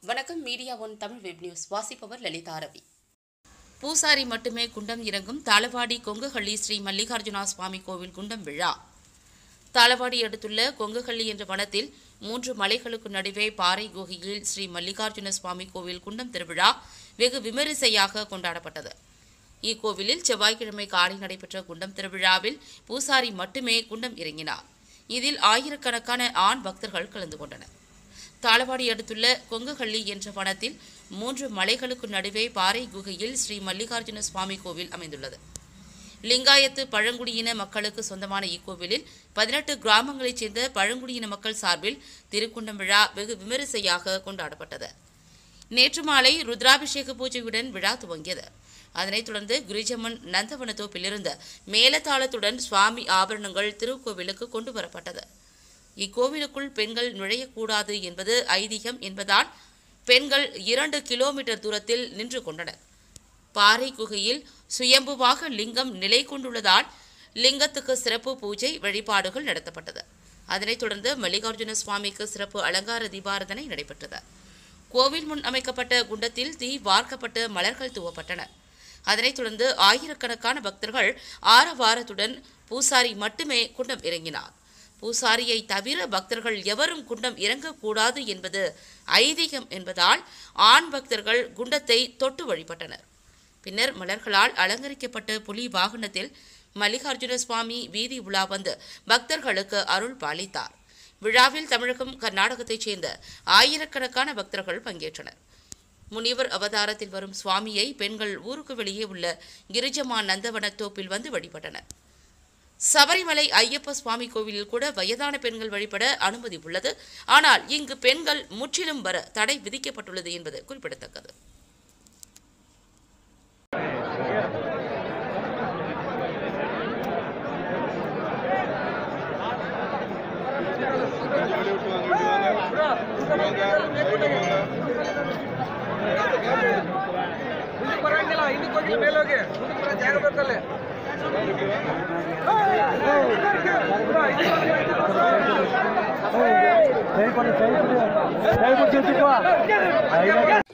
வணக்கம். Media one Tamil web news வாசிப்பவர் லலிதா ரவி. பூசாரி மட்டுமே குண்டம் இறங்கும் தாளவாடி கொங்குஹள்ளி ஸ்ரீ மல்லிகார்ஜுனா சுவாமி கோவில் குண்டம் விழா. தாளவாடி அடுத்துள்ள கொங்குஹள்ளி என்ற வனத்தில் 3 மலைகளுக்கு நடுவே பாறை குகையில் ஸ்ரீ மல்லிகார்ஜுன சுவாமி கோவில் குண்டம் திருவிழா வெகு விமரிசையாக கொண்டாடப்பட்டது. இக்கோவிலில் செவ்வாய்க்கிழமை காலை நடைபெற்ற குண்டம் திருவிழாவில் பூசாரி மட்டுமே குண்டம் இறங்கினார். இதில் ஆயிரக்கணக்கான ஆண் பக்தர்கள் கலந்து கொண்டனர். தாளவாடி அடுத்துள்ள கொங்குஹள்ளி என்ற வனத்தில் 3 மலைகளுக்கு நடுவே பாறை குகையில் ஸ்ரீ மல்லிகார்ஜுன சுவாமி கோவில் அமைந்துள்ளது. லிங்காயத்து பழங்குடியின மக்களுக்கு சொந்தமான இக்கோவிலில் 18 கிராமங்களைச் சேர்ந்த பழங்குடியின மக்கள் சார்பில் திருக்குண்டம் விழா வெகு விமரிசையாக கொண்டாடப்பட்டது. நேற்று மாலை ருத்ராபிஷேக பூஜையுடன் விழா துவங்கியது. அதனைத் தொடர்ந்து கிரிஜம்மன் நந்தவனத்தோப்பிலிருந்து மேலதாளத்துடன் சுவாமி ஆபரணங்கள் திருக்கோவிலுக்கு கொண்டு வரப்பட்டது. இக்கோவிலுக்குள் பெண்கள் நுழையக்கூடாது என்பது ஐதீகம் என்பதால் பெண்கள் 2 கிலோமீட்டர் தூரத்தில் நின்று கொண்டனர். பாறை குகையில் சுயம்புவாக லிங்கம் நிலை கொண்டுள்ளதால் லிங்கத்துக்கு சிறப்பு பூஜை வழிபாடுகள் நடத்தப்பட்டது. அதனைத் தொடர்ந்து மல்லிகார்ஜுன சுவாமிக்கு சிறப்பு அலங்கார தீபாராதனை நடைபெற்றது. கோவில் முன் அமைக்கப்பட்ட குண்டத்தில் தீ வார்க்கப்பட்டு மலர்கள் தூவப்பட்டன. அதனைத் தொடர்ந்து ஆயிரக்கணக்கான பக்தர்கள் ஆரவாரத்துடன் பூசாரி மட்டுமே குண்டம் இறங்கினார். பூசாரியை தவிர பக்தர்கள் எவரும் குண்டம் இறங்கக்கூடாது என்பது ஐதீகம் என்பதால் ஆண் பக்தர்கள் குண்டத்தை தொட்டு வழிபட்டனர். பின்னர் மலர்களால் அலங்கரிக்கப்பட்ட புலி வாகனத்தில் மல்லிகார்ஜுன சுவாமி வீதி உலா வந்து பக்தர்களுக்கு அருள் பாலித்தார். விழாவில் தமிழகம், கர்நாடகத்தைச் சேர்ந்த ஆயிரக்கணக்கான பக்தர்கள் பங்கேற்றனர். முனிவர் அவதாரத்தில் வரும் சுவாமியை பெண்கள் ஊருக்கு வெளியே உள்ள கிரிஜம்மா நந்தவனத்தோப்பில் வந்து வழிபட்டனர். சபரிமலை ஐயப்ப சுவாமி கோவிலில் கூட வயதான பெண்கள் வழிபட அனுமதி உள்ளது. ஆனால் இங்கு பெண்கள் முற்றிலும் வர தடை விதிக்கப்பட்டுள்ளது என்பது குறிப்பிடத்தக்கது. Hey,